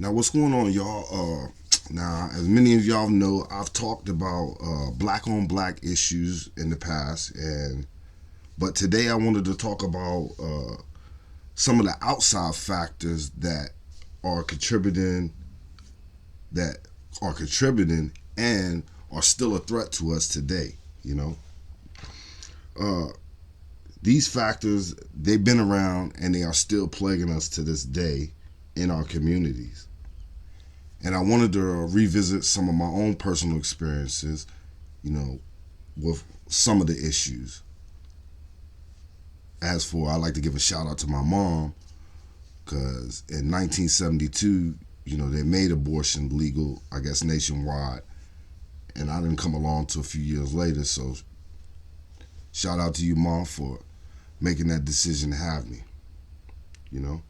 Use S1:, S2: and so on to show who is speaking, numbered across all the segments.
S1: Now, what's going on, y'all? Now, as many of y'all know, I've talked about black on black issues in the past, but today I wanted to talk about some of the outside factors are contributing that are contributing and are still a threat to us today. You know, uh, these factors, they've been around and they are still plaguing us to this day in our communities. And I wanted to revisit some of my own personal experiences, with some of the issues. As for, I like to give a shout out to my mom, because in 1972, they made abortion legal, I guess, nationwide. And I didn't come along till a few years later. So shout out to you, Mom, for making that decision to have me, you know.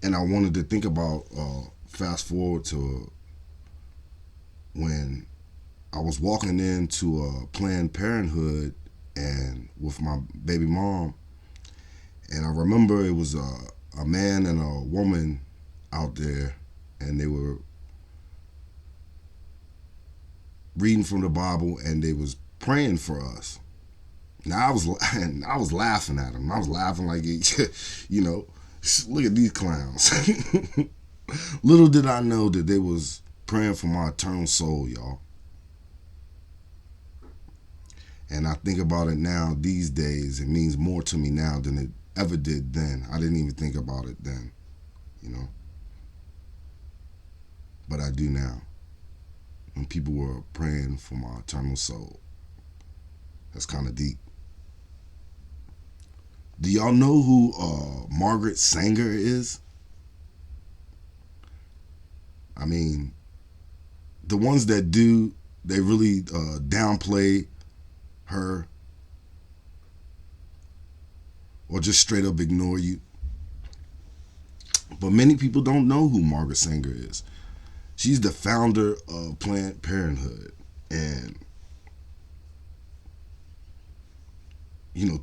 S1: And I wanted to think about, fast forward to when I was walking into a Planned Parenthood and with my baby mom. And I remember it was a man and a woman out there, and they were reading from the Bible and they was praying for us. Now I was laughing at them. I was laughing like, look at these clowns. Little did I know that they was praying for my eternal soul, y'all. And I think about it now, these days, it means more to me now than it ever did then. I didn't even think about it then, but I do now. When people were praying for my eternal soul. That's kind of deep. Do y'all know who Margaret Sanger is? I mean, the ones that do, they really downplay her or just straight up ignore you. But many people don't know who Margaret Sanger is. She's the founder of Planned Parenthood. And,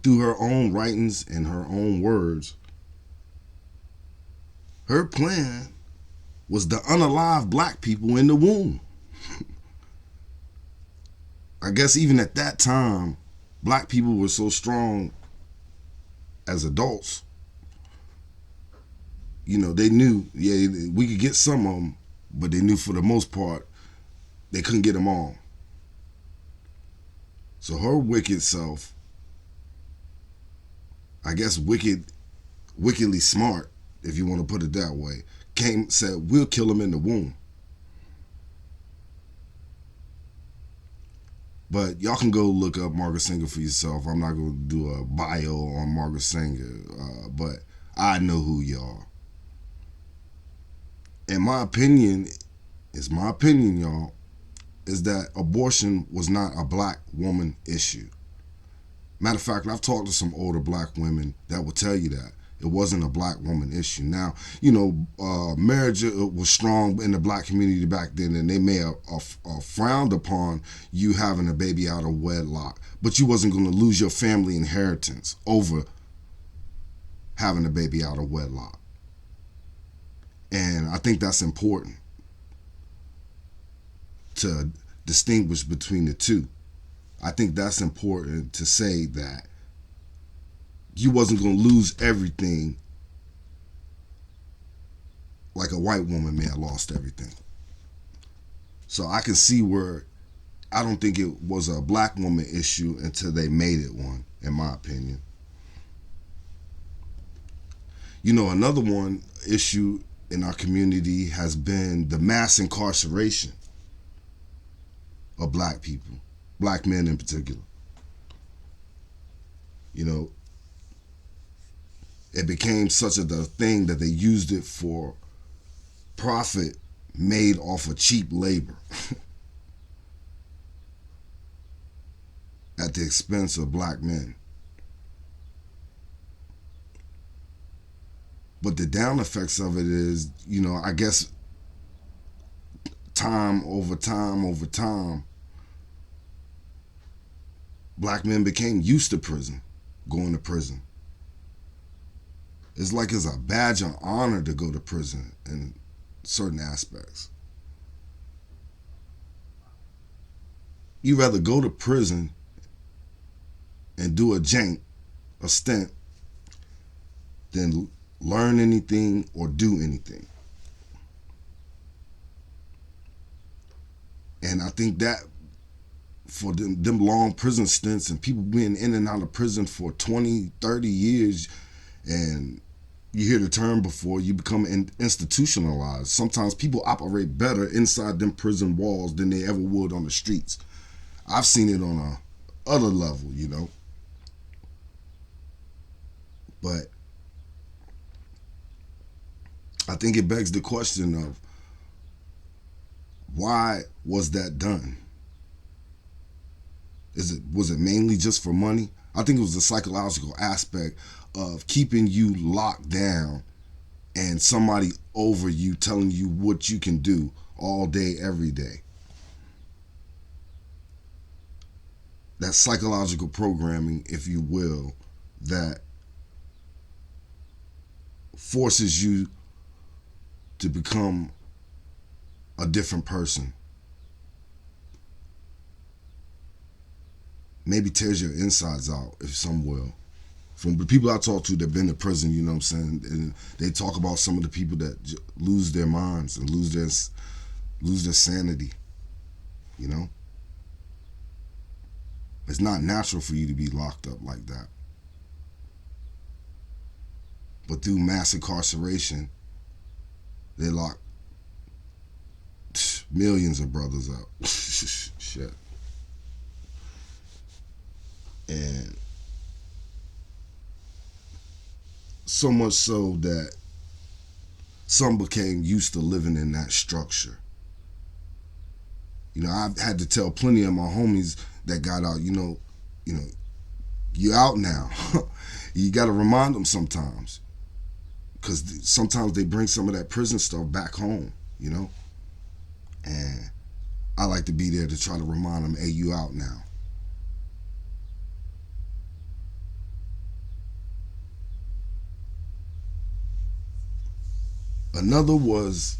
S1: through her own writings and her own words, her plan was to unalive black people in the womb. I guess even at that time, black people were so strong as adults. They knew, we could get some of them, but they knew for the most part, they couldn't get them all. So her wicked self, I guess wickedly smart, if you want to put it that way, said, we'll kill them in the womb. But y'all can go look up Margaret Sanger for yourself. I'm not going to do a bio on Margaret Sanger, but I know who y'all. And my opinion, y'all, is that abortion was not a black woman issue. Matter of fact, I've talked to some older black women that will tell you that it wasn't a black woman issue. Now, marriage was strong in the black community back then, and they may have frowned upon you having a baby out of wedlock, but you wasn't going to lose your family inheritance over having a baby out of wedlock. And I think that's important to distinguish between the two. I think that's important to say that you wasn't going to lose everything like a white woman may have lost everything. So I can see where I don't think it was a black woman issue until they made it one, in my opinion. Another one issue in our community has been the mass incarceration of black people, black men in particular. It became such a thing that they used it for profit made off of cheap labor at the expense of black men. But the down effects of it is, I guess time over time, black men became used to prison, going to prison. It's like it's a badge of honor to go to prison in certain aspects. You rather go to prison and do a jank, a stint, than learn anything or do anything. And I think that for them long prison stints and people being in and out of prison for 20, 30 years, and you hear the term before, you become institutionalized. Sometimes people operate better inside them prison walls than they ever would on the streets. I've seen it on a other level, you know. But I think it begs the question of why was that done? Was it mainly just for money? I think it was the psychological aspect of keeping you locked down and somebody over you telling you what you can do all day, every day. That psychological programming, if you will, that forces you to become a different person. Maybe tears your insides out, if some will. From the people I talk to that've been to prison, you know what I'm saying, and they talk about some of the people that lose their minds and lose their sanity. You know, it's not natural for you to be locked up like that. But through mass incarceration, they lock millions of brothers up. Shit. And so much so that some became used to living in that structure. You know, I've had to tell plenty of my homies that got out, you out now. You got to remind them sometimes. Because sometimes they bring some of that prison stuff back home, you know? And I like to be there to try to remind them, hey, you out now. Another was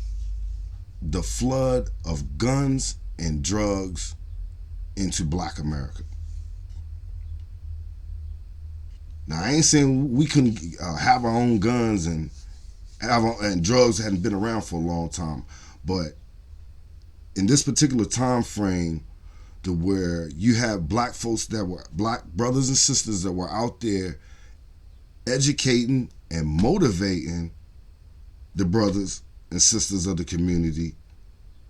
S1: the flood of guns and drugs into Black America. Now, I ain't saying we couldn't have our own guns and and drugs hadn't been around for a long time, but in this particular time frame, to where you have black folks that were black brothers and sisters that were out there educating and motivating the brothers and sisters of the community.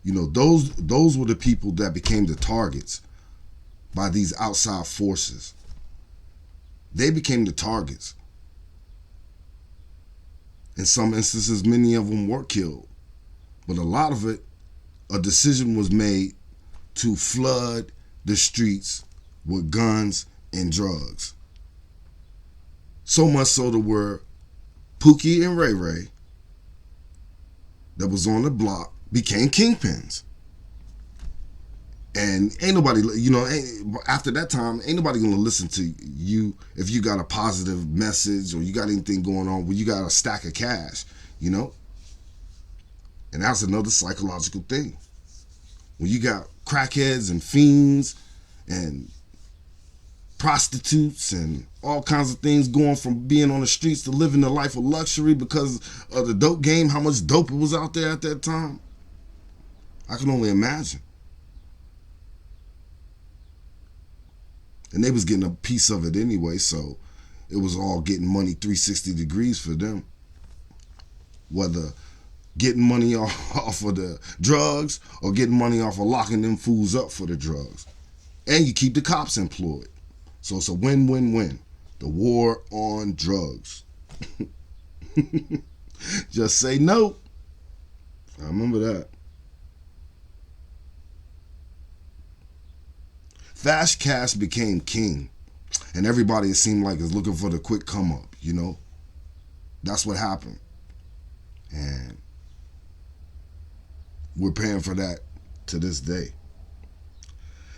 S1: You know, those were the people that became the targets by these outside forces. They became the targets. In some instances, many of them were killed. But a lot of it, a decision was made to flood the streets with guns and drugs. So much so to where Pookie and Ray Ray, that was on the block, became kingpins. And ain't nobody, after that time, ain't nobody gonna listen to you if you got a positive message or you got anything going on where you got a stack of cash, you know? And that's another psychological thing. When you got crackheads and fiends and prostitutes and all kinds of things going from being on the streets to living the life of luxury because of the dope game, how much dope it was out there at that time, I can only imagine. And they was getting a piece of it anyway, so it was all getting money 360 degrees for them. Whether getting money off of the drugs or getting money off of locking them fools up for the drugs. And you keep the cops employed. So it's a win-win-win. The war on drugs. Just say no. I remember that. Fast cash became king, and everybody, it seemed like, is looking for the quick come up, you know? That's what happened. And we're paying for that to this day.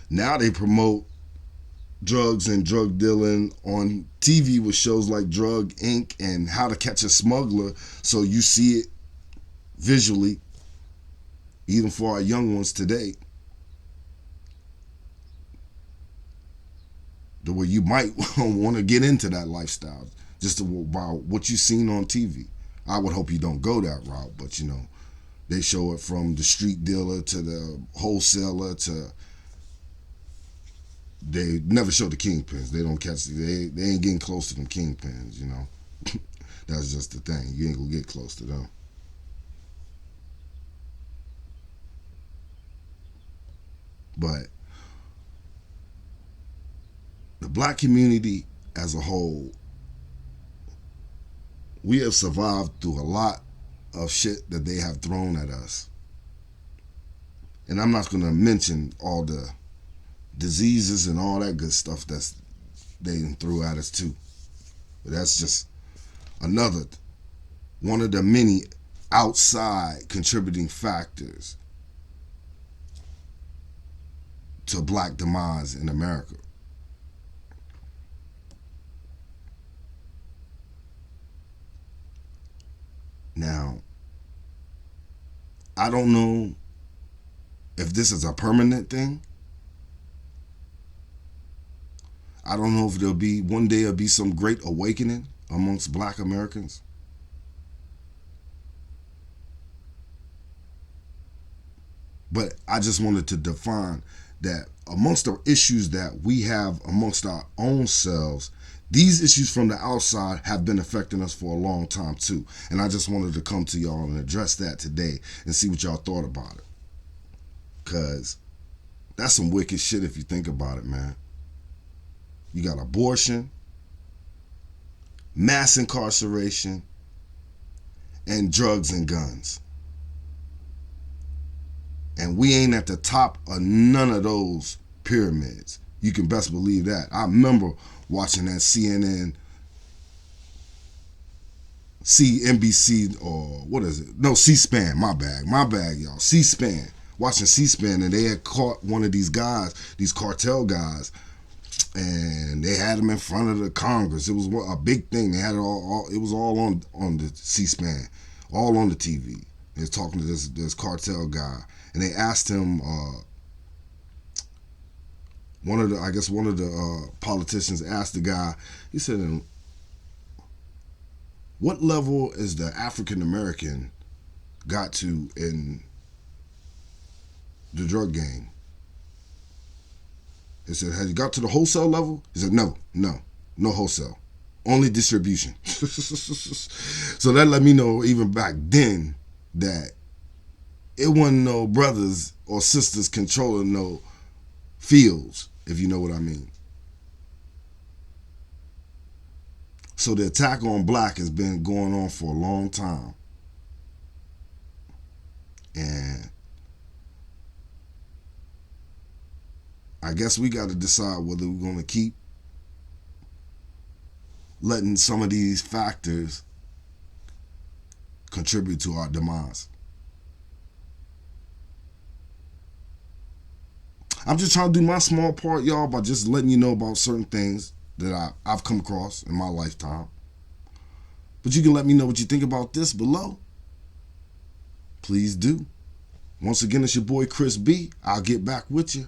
S1: Now they promote drugs and drug dealing on TV with shows like Drug Inc. and How to Catch a Smuggler, so you see it visually, even for our young ones today, the way you might want to get into that lifestyle just about what you've seen on TV. I would hope you don't go that route, but you know, they show it from the street dealer to the wholesaler to, they never show the kingpins. They don't catch, they ain't getting close to them kingpins, you know. That's just the thing. You ain't gonna get close to them. But the black community as a whole, we have survived through a lot of shit that they have thrown at us. And I'm not going to mention all the diseases and all that good stuff that's they threw at us too. But that's just another one of the many outside contributing factors to black demise in America. Now, I don't know if this is a permanent thing. I don't know if there'll be one day there'll be some great awakening amongst black Americans. But I just wanted to define that amongst the issues that we have amongst our own selves, these issues from the outside have been affecting us for a long time too. And I just wanted to come to y'all and address that today and see what y'all thought about it. Because that's some wicked shit if you think about it, man. You got abortion, mass incarceration, and drugs and guns. And we ain't at the top of none of those pyramids. You can best believe that. I remember watching that CNN, CNBC, or what is it? No, C-SPAN, my bad, y'all. C-SPAN. Watching C-SPAN, and they had caught one of these guys, these cartel guys, and they had him in front of the Congress. It was a big thing. They had it all it was all on the C-SPAN, all on the TV. They was talking to this cartel guy, and they asked him, one of the politicians asked the guy, he said, what level is the African American got to in the drug game? He said, has he got to the wholesale level? He said, no wholesale, only distribution. So that let me know even back then that it wasn't no brothers or sisters controlling no fields, if you know what I mean. So the attack on black has been going on for a long time. And I guess we got to decide whether we're going to keep letting some of these factors contribute to our demise. I'm just trying to do my small part, y'all, by just letting you know about certain things that I've come across in my lifetime. But you can let me know what you think about this below. Please do. Once again, it's your boy Chris B. I'll get back with you.